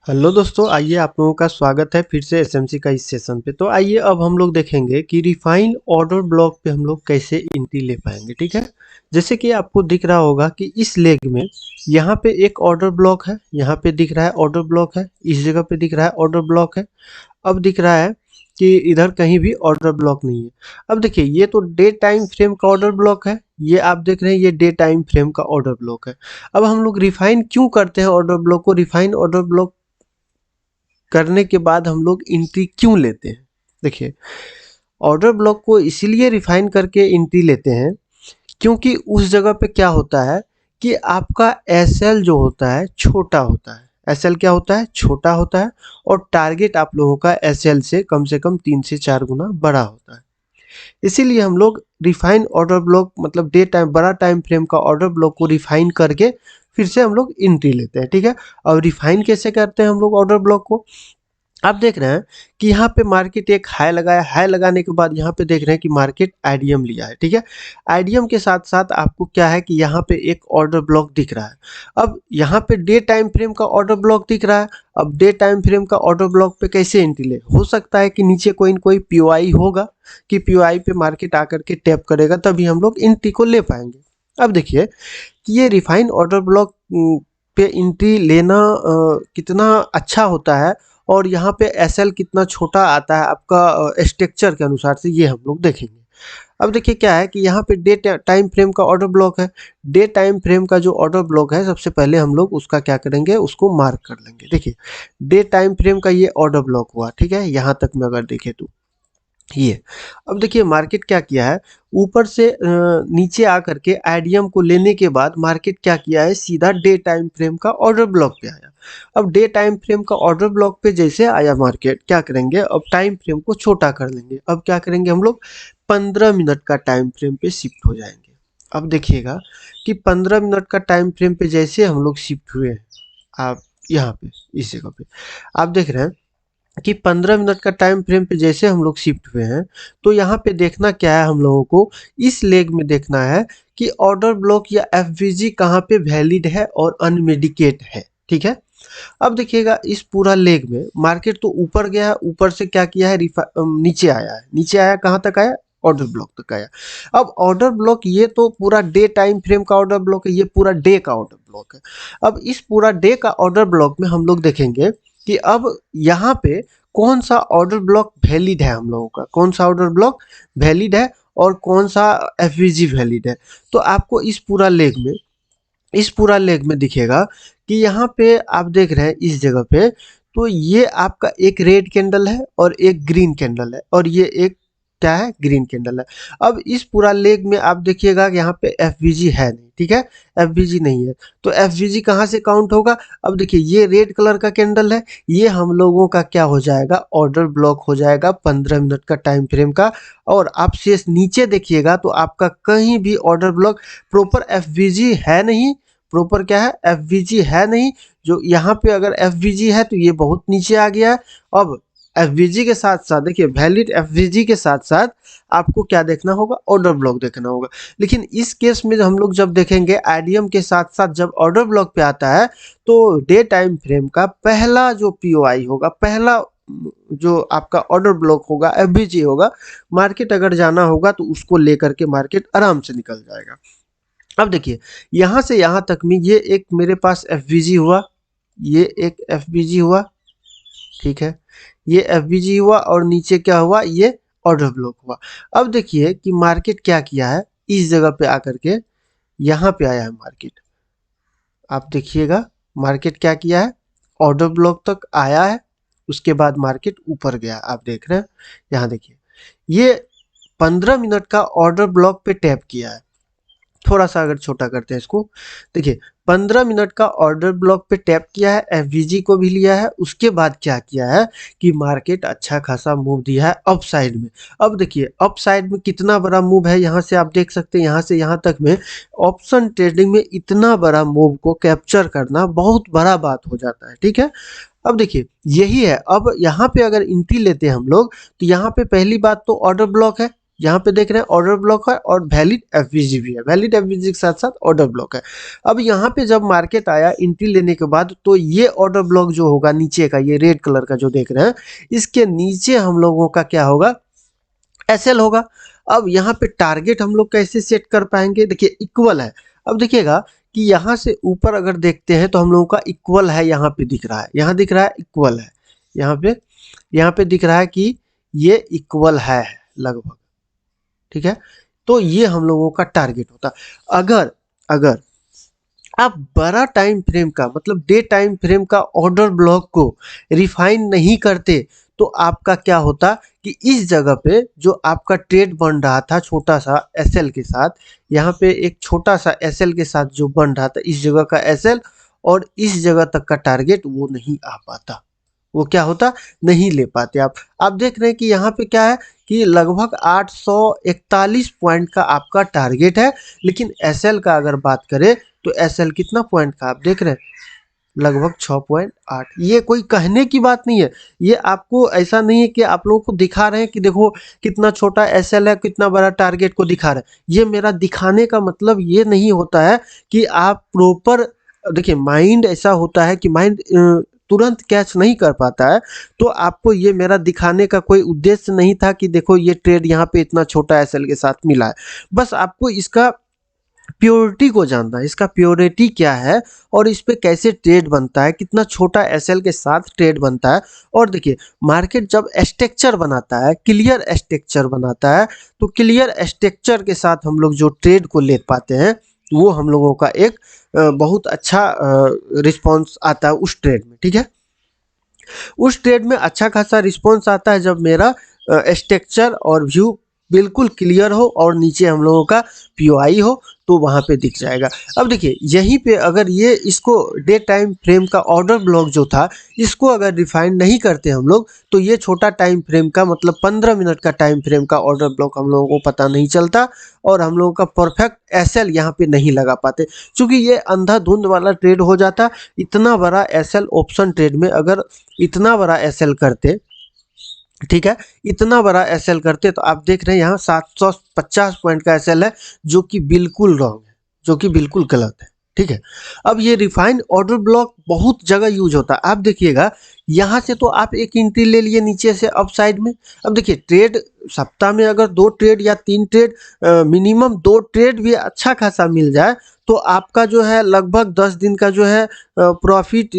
Hello दोस्तों, आइए आप लोगों का स्वागत है फिर से एसएमसी का इस सेशन पे। तो आइए अब हम लोग देखेंगे कि रिफाइन ऑर्डर ब्लॉक पे हम लोग कैसे एंट्री ले पाएंगे। ठीक है, जैसे कि आपको दिख रहा होगा कि इस लेग में यहाँ पे एक ऑर्डर ब्लॉक है, यहाँ पे दिख रहा है ऑर्डर ब्लॉक है, इस जगह पे दिख रहा है ऑर्डर ब्लॉक है। अब दिख रहा है कि इधर कहीं भी ऑर्डर ब्लॉक नहीं है। अब देखिए, ये तो डे टाइम फ्रेम का ऑर्डर ब्लॉक है, ये आप देख रहे हैं ये डे टाइम फ्रेम का ऑर्डर ब्लॉक है। अब हम लोग रिफाइन क्यों करते हैं ऑर्डर ब्लॉक को? रिफाइन ऑर्डर ब्लॉक करने के बाद हम लोग एंट्री क्यों लेते हैं? देखिए, ऑर्डर ब्लॉक को इसीलिए रिफाइन करके एंट्री लेते हैं क्योंकि उस जगह पे क्या होता है कि आपका एसएल जो होता है छोटा होता है। एसएल क्या होता है? छोटा होता है। और टारगेट आप लोगों का एसएल से कम 3 से 4 गुना बड़ा होता है। इसीलिए हम लोग रिफाइन ऑर्डर ब्लॉक मतलब डे टाइम बड़ा टाइम फ्रेम का ऑर्डर ब्लॉक को रिफाइन करके फिर से हम लोग एंट्री लेते हैं। ठीक है, और रिफाइन कैसे करते हैं हम लोग ऑर्डर ब्लॉक को? आप देख रहे हैं कि यहाँ पे मार्केट एक हाई लगाया, हाई लगाने के बाद यहाँ पे देख रहे हैं कि मार्केट आईडीएम लिया है। ठीक है, आईडीएम के साथ साथ आपको क्या है कि यहाँ पे एक ऑर्डर ब्लॉक दिख रहा है। अब यहाँ पे डे टाइम फ्रेम का ऑर्डर ब्लॉक दिख रहा है। अब डे टाइम फ्रेम का ऑर्डर ब्लॉक पे कैसे एंट्री ले? हो सकता है कि नीचे कोई न कोई पीओआई होगा कि पीओआई पे मार्केट आकर के टैप करेगा, तभी हम लोग एंट्री को ले पाएंगे। अब देखिए कि ये रिफाइन ऑर्डर ब्लॉक पे एंट्री लेना कितना अच्छा होता है और यहाँ पे एसएल कितना छोटा आता है आपका स्ट्रक्चर के अनुसार से, ये हम लोग देखेंगे। अब देखिए क्या है कि यहाँ पे डे टाइम फ्रेम का ऑर्डर ब्लॉक है। डे टाइम फ्रेम का जो ऑर्डर ब्लॉक है, सबसे पहले हम लोग उसका क्या करेंगे, उसको मार्क कर लेंगे। देखिए, डे टाइम फ्रेम का ये ऑर्डर ब्लॉक हुआ। ठीक है, यहाँ तक में अगर देखें तो ये। अब देखिए मार्केट क्या किया है, ऊपर से नीचे आकर के आईडीएम को लेने के बाद मार्केट क्या किया है, सीधा डे टाइम फ्रेम का ऑर्डर ब्लॉक पे आया। अब डे टाइम फ्रेम का ऑर्डर ब्लॉक पे जैसे आया मार्केट, क्या करेंगे, अब टाइम फ्रेम को छोटा कर लेंगे। अब क्या करेंगे हम लोग, 15 मिनट का टाइम फ्रेम पे शिफ्ट हो जाएंगे। अब देखिएगा कि 15 मिनट का टाइम फ्रेम पे जैसे हम लोग शिफ्ट हुए हैं, आप यहाँ पे इस जगह पे आप देख रहे हैं कि 15 मिनट का टाइम फ्रेम पे जैसे हम लोग शिफ्ट हुए हैं, तो यहाँ पे देखना क्या है, हम लोगों को इस लेग में देखना है कि ऑर्डर ब्लॉक या एफवीजी कहाँ पे वैलिड है और अनमेडिकेट है। ठीक है, अब देखिएगा इस पूरा लेग में मार्केट तो ऊपर गया है, ऊपर से क्या किया है, नीचे आया है। नीचे आया कहाँ तक आया? ऑर्डर ब्लॉक तक आया। अब ऑर्डर ब्लॉक ये तो पूरा डे टाइम फ्रेम का ऑर्डर ब्लॉक है, ये पूरा डे का ऑर्डर ब्लॉक है। अब इस पूरा डे का ऑर्डर ब्लॉक में हम लोग देखेंगे कि अब यहाँ पे कौन सा ऑर्डर ब्लॉक वैलिड है, हम लोगों का कौन सा ऑर्डर ब्लॉक वैलिड है और कौन सा एफवीजी वैलिड है। तो आपको इस पूरा लेग में दिखेगा कि यहाँ पे आप देख रहे हैं इस जगह पे, तो ये आपका एक रेड कैंडल है और एक ग्रीन कैंडल है और ये एक क्या है, ग्रीन कैंडल है। अब इस पूरा लेग में आप देखिएगा कि यहाँ पे एफवीजी है नहीं। ठीक है, एफवीजी नहीं है, तो एफवीजी कहाँ से काउंट होगा? अब देखिए ये रेड कलर का कैंडल है, ये हम लोगों का क्या हो जाएगा, ऑर्डर ब्लॉक हो जाएगा 15 मिनट का टाइम फ्रेम का। और आप शेष नीचे देखिएगा तो आपका कहीं भी ऑर्डर ब्लॉक प्रॉपर एफवीजी है नहीं। प्रॉपर क्या है, एफवीजी है नहीं। जो यहाँ पे अगर एफवीजी है तो ये बहुत नीचे आ गया है। अब एफवीजी के साथ साथ देखिए, वैलिड एफवीजी के साथ साथ आपको क्या देखना होगा, ऑर्डर ब्लॉक देखना होगा। लेकिन इस केस में हम लोग जब देखेंगे आईडीएम के साथ साथ जब ऑर्डर ब्लॉक पे आता है, तो डे टाइम फ्रेम का पहला जो पीओआई होगा, पहला जो आपका ऑर्डर ब्लॉक होगा, एफवीजी होगा, मार्केट अगर जाना होगा तो उसको लेकर के मार्केट आराम से निकल जाएगा। अब देखिए यहाँ से यहाँ तक में ये एक मेरे पास एफवीजी हुआ, ये एक एफवीजी हुआ। ठीक है, ये एफवीजी हुआ और नीचे क्या हुआ, ये ऑर्डर ब्लॉक हुआ। अब देखिए कि मार्केट क्या किया है, इस जगह पे आकर के यहाँ पे आया है मार्केट। आप देखिएगा मार्केट क्या किया है, ऑर्डर ब्लॉक तक आया है, उसके बाद मार्केट ऊपर गया। आप देख रहे हैं यहाँ देखिए, ये 15 मिनट का ऑर्डर ब्लॉक पे टैप किया है। थोड़ा सा अगर छोटा करते हैं इसको, देखिए 15 मिनट का ऑर्डर ब्लॉक पे टैप किया है, एफवीजी को भी लिया है, उसके बाद क्या किया है कि मार्केट अच्छा खासा मूव दिया है अप साइड में। अब देखिए अप साइड में कितना बड़ा मूव है, यहाँ से आप देख सकते हैं, यहाँ से यहाँ तक में ऑप्शन ट्रेडिंग में इतना बड़ा मूव को कैप्चर करना बहुत बड़ा बात हो जाता है। ठीक है, अब देखिए यही है। अब यहाँ पे अगर एंट्री लेते हैं हम लोग, तो यहाँ पे पहली बात तो ऑर्डर ब्लॉक है, यहाँ पे देख रहे हैं ऑर्डर ब्लॉक है और वैलिड एफवीजी भी है, वैलिड एफवीजी के साथ साथ ऑर्डर ब्लॉक है। अब यहाँ पे जब मार्केट आया एंट्री लेने के बाद, तो ये ऑर्डर ब्लॉक जो होगा नीचे का, ये रेड कलर का जो देख रहे हैं, इसके नीचे हम लोगों का क्या होगा, एसएल होगा। अब यहाँ पे टारगेट हम लोग कैसे सेट कर पाएंगे, देखिए इक्वल है। अब देखिएगा कि यहाँ से ऊपर अगर देखते हैं तो हम लोगों का इक्वल है, यहाँ पे दिख रहा है, यहाँ दिख रहा है इक्वल है, यहाँ पे दिख रहा है कि ये इक्वल है लगभग, ठीक है। तो ये हम लोगों का टारगेट होता। अगर अगर आप बड़ा टाइम फ्रेम का मतलब डे टाइम फ्रेम का ऑर्डर ब्लॉक को रिफाइन नहीं करते, तो आपका क्या होता कि इस जगह पे जो आपका ट्रेड बन रहा था छोटा सा एसएल के साथ, यहाँ पे एक छोटा सा एसएल के साथ जो बन रहा था, इस जगह का एसएल और इस जगह तक का टारगेट वो नहीं आ पाता, वो क्या होता, नहीं ले पाते आप देख रहे हैं कि यहाँ पे क्या है कि लगभग 841 पॉइंट का आपका टारगेट है। लेकिन एसएल का अगर बात करें तो एसएल कितना पॉइंट का आप देख रहे हैं, लगभग 6.8। ये कोई कहने की बात नहीं है, ये आपको ऐसा नहीं है कि आप लोगों को दिखा रहे हैं कि देखो कितना छोटा एसएल है, कितना बड़ा टारगेट को दिखा रहे हैं। ये मेरा दिखाने का मतलब ये नहीं होता है कि आप प्रॉपर, देखिए माइंड ऐसा होता है कि माइंड तुरंत कैच नहीं कर पाता है। तो आपको ये मेरा दिखाने का कोई उद्देश्य नहीं था कि देखो ये ट्रेड यहाँ पे इतना छोटा एसएल के साथ मिला है। बस आपको इसका प्योरिटी को जानना है, इसका प्योरिटी क्या है और इस पे कैसे ट्रेड बनता है, कितना छोटा एसएल के साथ ट्रेड बनता है। और देखिए मार्केट जब स्ट्रक्चर बनाता है, क्लियर स्ट्रक्चर बनाता है, तो क्लियर स्ट्रक्चर के साथ हम लोग जो ट्रेड को ले पाते हैं, वो हम लोगों का एक बहुत अच्छा रिस्पॉन्स आता है उस ट्रेड में, ठीक है। उस ट्रेड में अच्छा खासा रिस्पॉन्स आता है जब मेरा स्ट्रक्चर और व्यू बिल्कुल क्लियर हो और नीचे हम लोगों का पीओआई हो, तो वहाँ पे दिख जाएगा। अब देखिए यहीं पे अगर ये इसको डे टाइम फ्रेम का ऑर्डर ब्लॉक जो था, इसको अगर डिफाइन नहीं करते हम लोग, तो ये छोटा टाइम फ्रेम का मतलब 15 मिनट का टाइम फ्रेम का ऑर्डर ब्लॉक हम लोगों को पता नहीं चलता और हम लोगों का परफेक्ट एसएल यहाँ पे नहीं लगा पाते, क्योंकि ये अंधाधुंध वाला ट्रेड हो जाता। इतना बड़ा एसएल ऑप्शन ट्रेड में अगर इतना बड़ा एसएल करते, ठीक है, इतना बड़ा एसएल करते, तो आप देख रहे हैं यहाँ 750 पॉइंट का एसएल है, जो कि बिल्कुल रॉन्ग है, जो कि बिल्कुल गलत है, ठीक है। अब ये रिफाइंड ऑर्डर ब्लॉक बहुत जगह यूज होता है। आप देखिएगा यहाँ से तो आप एक एंट्री ले लिए नीचे से अप साइड में। अब देखिए ट्रेड सप्ताह में अगर 2 ट्रेड या 3 ट्रेड, मिनिमम 2 ट्रेड भी अच्छा खासा मिल जाए, तो आपका जो है लगभग 10 दिन का जो है प्रॉफिट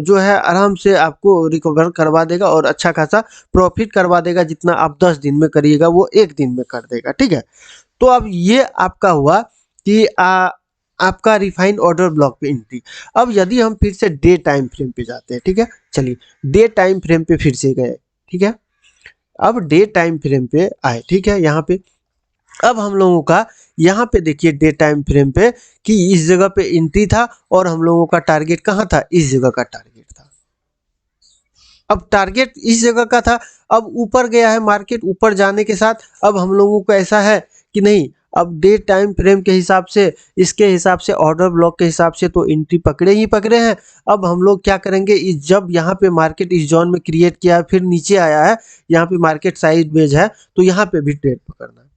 जो है आराम से आपको रिकवर करवा देगा और अच्छा खासा प्रॉफिट करवा देगा। जितना आप 10 दिन में करिएगा वो 1 दिन में कर देगा, ठीक है। तो अब ये आपका हुआ कि आपका रिफाइंड ऑर्डर ब्लॉक पे एंट्री। अब यदि हम फिर से डे टाइम फ्रेम पे जाते हैं, ठीक है, चलिए डे टाइम फ्रेम पे फिर से गए, ठीक है। अब डे टाइम फ्रेम पे आए, ठीक है, यहाँ पे अब हम लोगों का यहाँ पे देखिए डे टाइम फ्रेम पे कि इस जगह पे एंट्री था और हम लोगों का टारगेट कहाँ था, इस जगह का टारगेट था। अब टारगेट इस जगह का था, अब ऊपर गया है मार्केट, ऊपर जाने के साथ अब हम लोगों को ऐसा है कि नहीं, अब डे टाइम फ्रेम के हिसाब से, इसके हिसाब से ऑर्डर ब्लॉक के हिसाब से तो एंट्री पकड़े ही पकड़े हैं। अब हम लोग क्या करेंगे, इस जब यहाँ पे मार्केट इस जोन में क्रिएट किया है, फिर नीचे आया है, यहाँ पे मार्केट साइड वेज है, तो यहाँ पे भी ट्रेड पकड़ना है।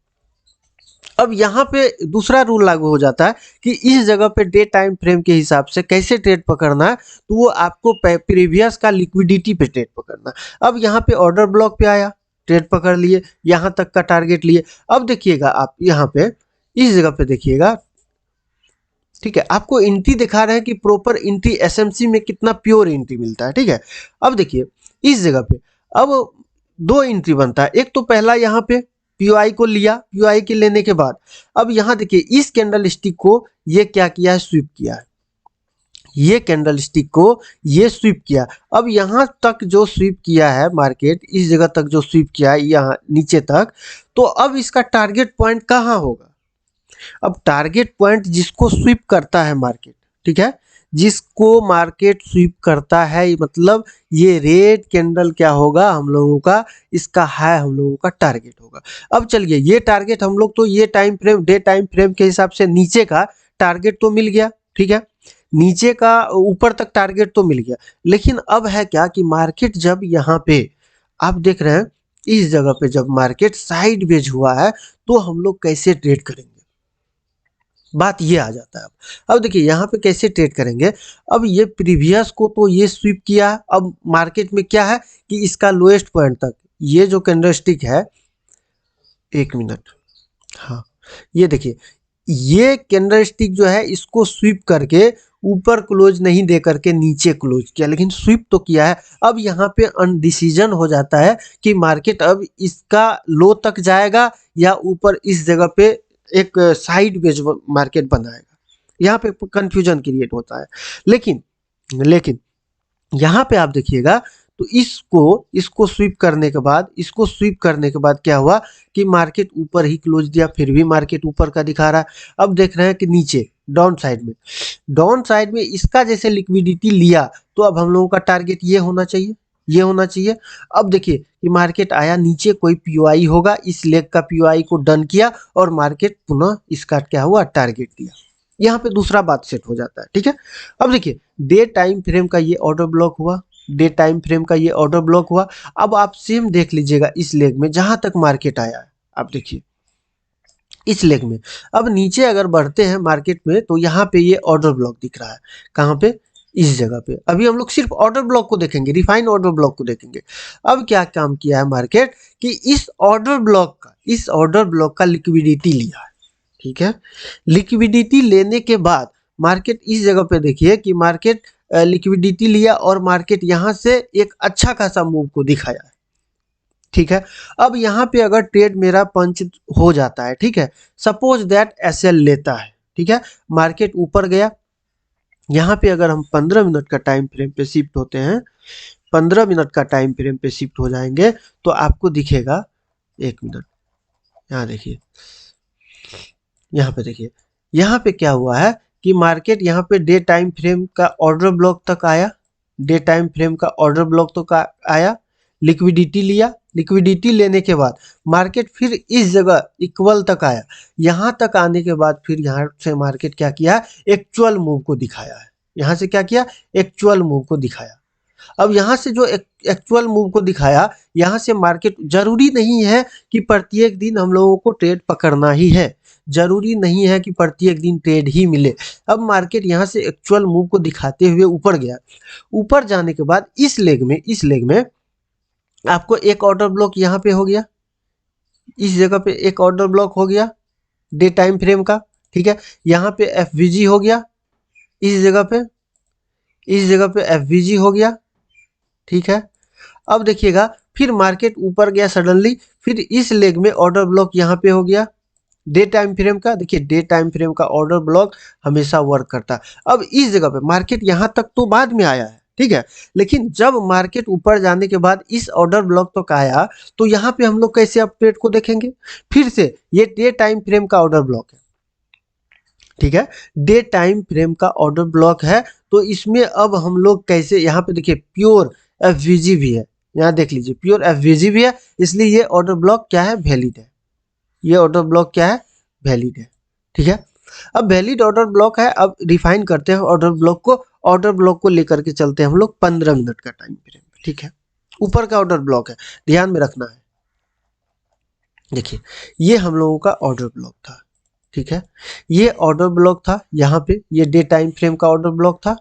अब यहाँ पे दूसरा रूल लागू हो जाता है कि इस जगह पे डे टाइम फ्रेम के हिसाब से कैसे ट्रेड पकड़ना है, तो वो आपको प्रीवियस का लिक्विडिटी पे ट्रेड पकड़ना है। अब यहाँ पे ऑर्डर ब्लॉक पे आया, ट्रेड पकड़ लिए, यहाँ तक का टारगेट लिए। अब देखिएगा आप यहाँ पे इस जगह पे देखिएगा, ठीक है, आपको एंट्री दिखा रहे हैं कि प्रॉपर एंट्री एसएमसी में कितना प्योर एंट्री मिलता है, ठीक है। अब देखिए इस जगह पे अब 2 एंट्री बनता है। एक तो पहला यहाँ पे पीओआई को लिया, पीओआई के लेने के बाद अब यहाँ देखिए इस कैंडल स्टिक को ये क्या किया है, स्वीप किया है, ये कैंडल स्टिक को ये स्वीप किया। अब यहाँ तक जो स्वीप किया है मार्केट, इस जगह तक जो स्वीप किया है यहाँ नीचे तक, तो अब इसका टारगेट पॉइंट कहाँ होगा। अब टारगेट पॉइंट जिसको स्वीप करता है मार्केट, ठीक है, जिसको मार्केट स्वीप करता है, मतलब ये रेड कैंडल क्या होगा हम लोगों का, इसका हाई हम लोगों का टारगेट होगा। अब चलिए ये टारगेट हम लोग तो ये time frame, day time frame के हिसाब से नीचे का टारगेट तो मिल गया, ठीक है, नीचे का ऊपर तक टारगेट तो मिल गया। लेकिन अब है क्या कि मार्केट जब यहाँ पे आप देख रहे हैं इस जगह पे जब मार्केट साइड वेज हुआ है तो हम लोग कैसे ट्रेड करेंगे, बात ये आ जाता है। अब देखिए यहाँ पे कैसे ट्रेड करेंगे। अब ये प्रीवियस को तो ये स्वीप किया, अब मार्केट में क्या है कि इसका लोएस्ट पॉइंट तक ये जो कैंडलस्टिक है, एक मिनट, हाँ ये देखिए, ये कैंडलस्टिक जो है इसको स्वीप करके ऊपर क्लोज नहीं दे करके नीचे क्लोज किया, लेकिन स्वीप तो किया है। अब यहाँ पे अनडिसीजन हो जाता है कि मार्केट अब इसका लो तक जाएगा या ऊपर इस जगह पे एक साइड वेज मार्केट बनाएगा, यहाँ पे कंफ्यूजन क्रिएट होता है। लेकिन लेकिन यहाँ पे आप देखिएगा तो इसको स्वीप करने के बाद, इसको स्वीप करने के बाद क्या हुआ कि मार्केट ऊपर ही क्लोज दिया, फिर भी मार्केट ऊपर का दिखा रहा है। अब देख रहे हैं कि नीचे डाउन साइड में इसका जैसे लिक्विडिटी लिया तो अब हम लोगों का टारगेट ये होना चाहिए, ये होना चाहिए। अब देखिए कि मार्केट आया नीचे, कोई पीओआई होगा, इस लेग का पीओआई को डन किया और मार्केट पुनः इसका क्या हुआ, टारगेट दिया। यहाँ पे दूसरा बात सेट हो जाता है, ठीक है। अब देखिए डे टाइम फ्रेम का ये ऑर्डर ब्लॉक हुआ, डे टाइम फ्रेम का ये ऑर्डर ब्लॉक हुआ। अब आप सेम देख लीजिएगा इस लेग में जहां तक मार्केट आया है, आप देखिए इस लेग में अब नीचे अगर बढ़ते हैं मार्केट में तो यहाँ पे ये ऑर्डर ब्लॉक दिख रहा है, कहाँ पे, इस जगह पे। अभी हम लोग सिर्फ ऑर्डर ब्लॉक को देखेंगे, रिफाइन ऑर्डर ब्लॉक को देखेंगे। अब क्या काम किया है मार्केट कि इस ऑर्डर ब्लॉक का लिक्विडिटी लिया है, ठीक है। लिक्विडिटी लेने के बाद मार्केट इस जगह पे देखिए कि मार्केट लिक्विडिटी लिया और मार्केट यहाँ से एक अच्छा खासा मूव को दिखाया है, ठीक है। अब यहाँ पे अगर ट्रेड मेरा पंच हो जाता है, ठीक है, सपोज दैट एसएल लेता है, ठीक है, मार्केट ऊपर गया। यहाँ पे अगर हम 15 मिनट का टाइम फ्रेम पे शिफ्ट होते हैं, 15 मिनट का टाइम फ्रेम पे शिफ्ट हो जाएंगे तो आपको दिखेगा, एक मिनट, यहाँ देखिए, यहाँ पे देखिए, यहाँ पे क्या हुआ है कि मार्केट यहाँ पे डे टाइम फ्रेम का ऑर्डर ब्लॉक तक आया, डे टाइम फ्रेम का ऑर्डर ब्लॉक तक आया, लिक्विडिटी लिया, लिक्विडिटी लेने के बाद मार्केट फिर इस जगह इक्वल तक आया। यहाँ तक आने के बाद फिर यहाँ से मार्केट क्या किया, एक्चुअल मूव को दिखाया है। यहाँ से क्या किया, एक्चुअल मूव को दिखाया। अब यहाँ से जो एक्चुअल मूव को दिखाया, यहाँ से मार्केट, जरूरी नहीं है कि प्रत्येक दिन हम लोगों को ट्रेड पकड़ना ही है, जरूरी नहीं है कि प्रत्येक दिन ट्रेड ही मिले। अब मार्केट यहाँ से एक्चुअल मूव को दिखाते हुए ऊपर गया, ऊपर जाने के बाद इस लेग में आपको एक ऑर्डर ब्लॉक यहाँ पे हो गया, इस जगह पे एक ऑर्डर ब्लॉक हो गया डे टाइम फ्रेम का, ठीक है। यहाँ पे एफवीजी हो गया, इस जगह पे एफवीजी हो गया, ठीक है। अब देखिएगा फिर मार्केट ऊपर गया सडनली, फिर इस लेग में ऑर्डर ब्लॉक यहाँ पे हो गया डे टाइम फ्रेम का। देखिए डे टाइम फ्रेम का ऑर्डर ब्लॉक हमेशा वर्क करता है। अब इस जगह पे मार्केट यहाँ तक तो बाद में आया है, ठीक है, लेकिन जब मार्केट ऊपर जाने के बाद इस ऑर्डर ब्लॉक तक आया तो यहाँ पे हम लोग कैसे अपडेट को देखेंगे, फिर से ये डे टाइम फ्रेम का ऑर्डर ब्लॉक है, ठीक है, डे टाइम फ्रेम का ऑर्डर ब्लॉक है। तो इसमें अब हम लोग कैसे, यहाँ पे देखिए प्योर एफवीजी भी है, यहाँ देख लीजिए प्योर एफवीजी भी है, इसलिए ये ऑर्डर ब्लॉक क्या है, वैलिड है। ये ऑर्डर ब्लॉक क्या है, वैलिड है, ठीक है। अब वैलिड ऑर्डर ब्लॉक है, अब रिफाइन करते हैं ऑर्डर ब्लॉक को लेकर के चलते हैं हम लोग 15 मिनट का टाइम फ्रेम, ठीक है। ऊपर का ऑर्डर ब्लॉक है, ध्यान में रखना है। देखिए ये हम लोगों का ऑर्डर ब्लॉक था, ठीक है, ये ऑर्डर ब्लॉक था। यहाँ पे ये डे टाइम फ्रेम का ऑर्डर ब्लॉक था,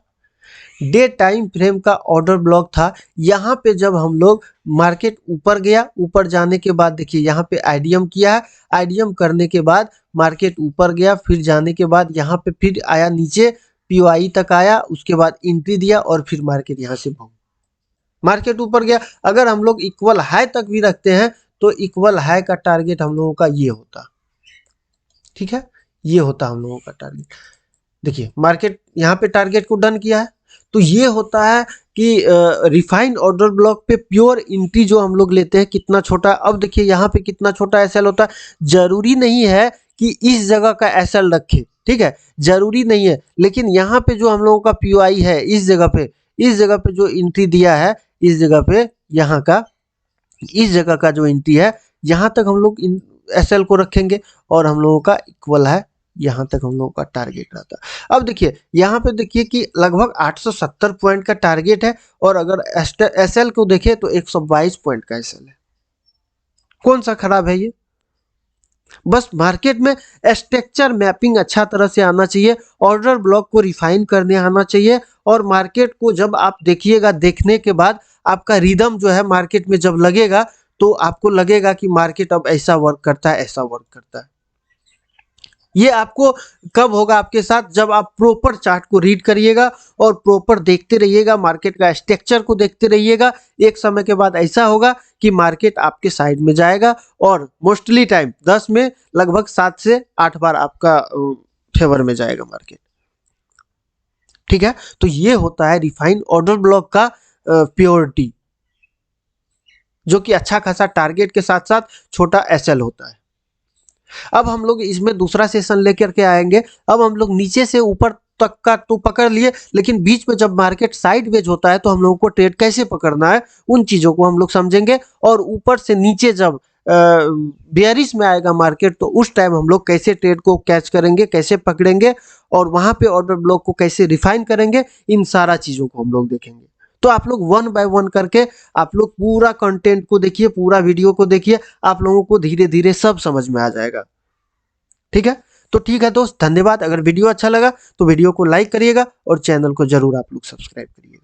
डे टाइम फ्रेम का ऑर्डर ब्लॉक था। यहाँ पे जब हम लोग मार्केट ऊपर गया, ऊपर जाने के बाद देखिए यहाँ पे आईडीएम किया है, आईडीएम करने के बाद मार्केट ऊपर गया, फिर जाने के बाद यहाँ पे फिर आया नीचे, पीओआई तक आया, उसके बाद एंट्री दिया और फिर मार्केट यहाँ से भाग, मार्केट ऊपर गया। अगर हम लोग इक्वल हाई तक भी रखते हैं तो इक्वल हाई का टारगेट हम लोगों का ये होता, ठीक है, ये होता हम लोगों का टारगेट। देखिए मार्केट यहाँ पे टारगेट को डन किया है, तो ये होता है कि रिफाइंड ऑर्डर ब्लॉक पे प्योर एंट्री जो हम लोग लेते हैं कितना छोटा। अब देखिए यहाँ पे कितना छोटा एसएल होता है, जरूरी नहीं है कि इस जगह का एसएल रखे, ठीक है, जरूरी नहीं है, लेकिन यहाँ पे जो हम लोगों का पीओआई है, इस जगह पे जो एंट्री दिया है, इस जगह पे यहाँ का, इस जगह का जो एंट्री है, यहाँ तक हम लोग एसएल को रखेंगे और हम लोगों का इक्वल है, यहाँ तक हम लोगों का टारगेट रहता है। अब देखिए यहाँ पे देखिए कि लगभग 870 पॉइंट का टारगेट है और अगर एसएल को देखें तो 122 पॉइंट का एसएल है, कौन सा खराब है ये? बस मार्केट में स्ट्रक्चर मैपिंग अच्छा तरह से आना चाहिए, ऑर्डर ब्लॉक को रिफाइन करने आना चाहिए, और मार्केट को जब आप देखिएगा, देखने के बाद आपका रिदम जो है मार्केट में जब लगेगा, तो आपको लगेगा कि मार्केट अब ऐसा वर्क करता है, ऐसा वर्क करता है। ये आपको कब होगा आपके साथ? जब आप प्रॉपर चार्ट को रीड करिएगा और प्रॉपर देखते रहिएगा, मार्केट का स्ट्रक्चर को देखते रहिएगा। एक समय के बाद ऐसा होगा कि मार्केट आपके साइड में जाएगा, और मोस्टली टाइम 10 में लगभग 7 से 8 बार आपका फेवर में जाएगा मार्केट। ठीक है, तो ये होता है रिफाइंड ऑर्डर ब्लॉक का प्योरिटी, जो कि अच्छा खासा टारगेट के साथ साथ छोटा एसएल होता है। अब हम लोग इसमें दूसरा सेशन लेकर के आएंगे। अब हम लोग नीचे से ऊपर तक का तो पकड़ लिए, लेकिन बीच में जब मार्केट साइडवेज होता है तो हम लोगों को ट्रेड कैसे पकड़ना है, उन चीजों को हम लोग समझेंगे। और ऊपर से नीचे जब बेयरिश में आएगा मार्केट, तो उस टाइम हम लोग कैसे ट्रेड को कैच करेंगे, कैसे पकड़ेंगे, और वहां पे ऑर्डर ब्लॉक को कैसे रिफाइन करेंगे, इन सारा चीजों को हम लोग देखेंगे। तो आप लोग वन बाय वन करके आप लोग पूरा कंटेंट को देखिए, पूरा वीडियो को देखिए, आप लोगों को धीरे धीरे सब समझ में आ जाएगा। ठीक है, तो ठीक है दोस्त, धन्यवाद। अगर वीडियो अच्छा लगा तो वीडियो को लाइक करिएगा और चैनल को जरूर आप लोग सब्सक्राइब करिएगा।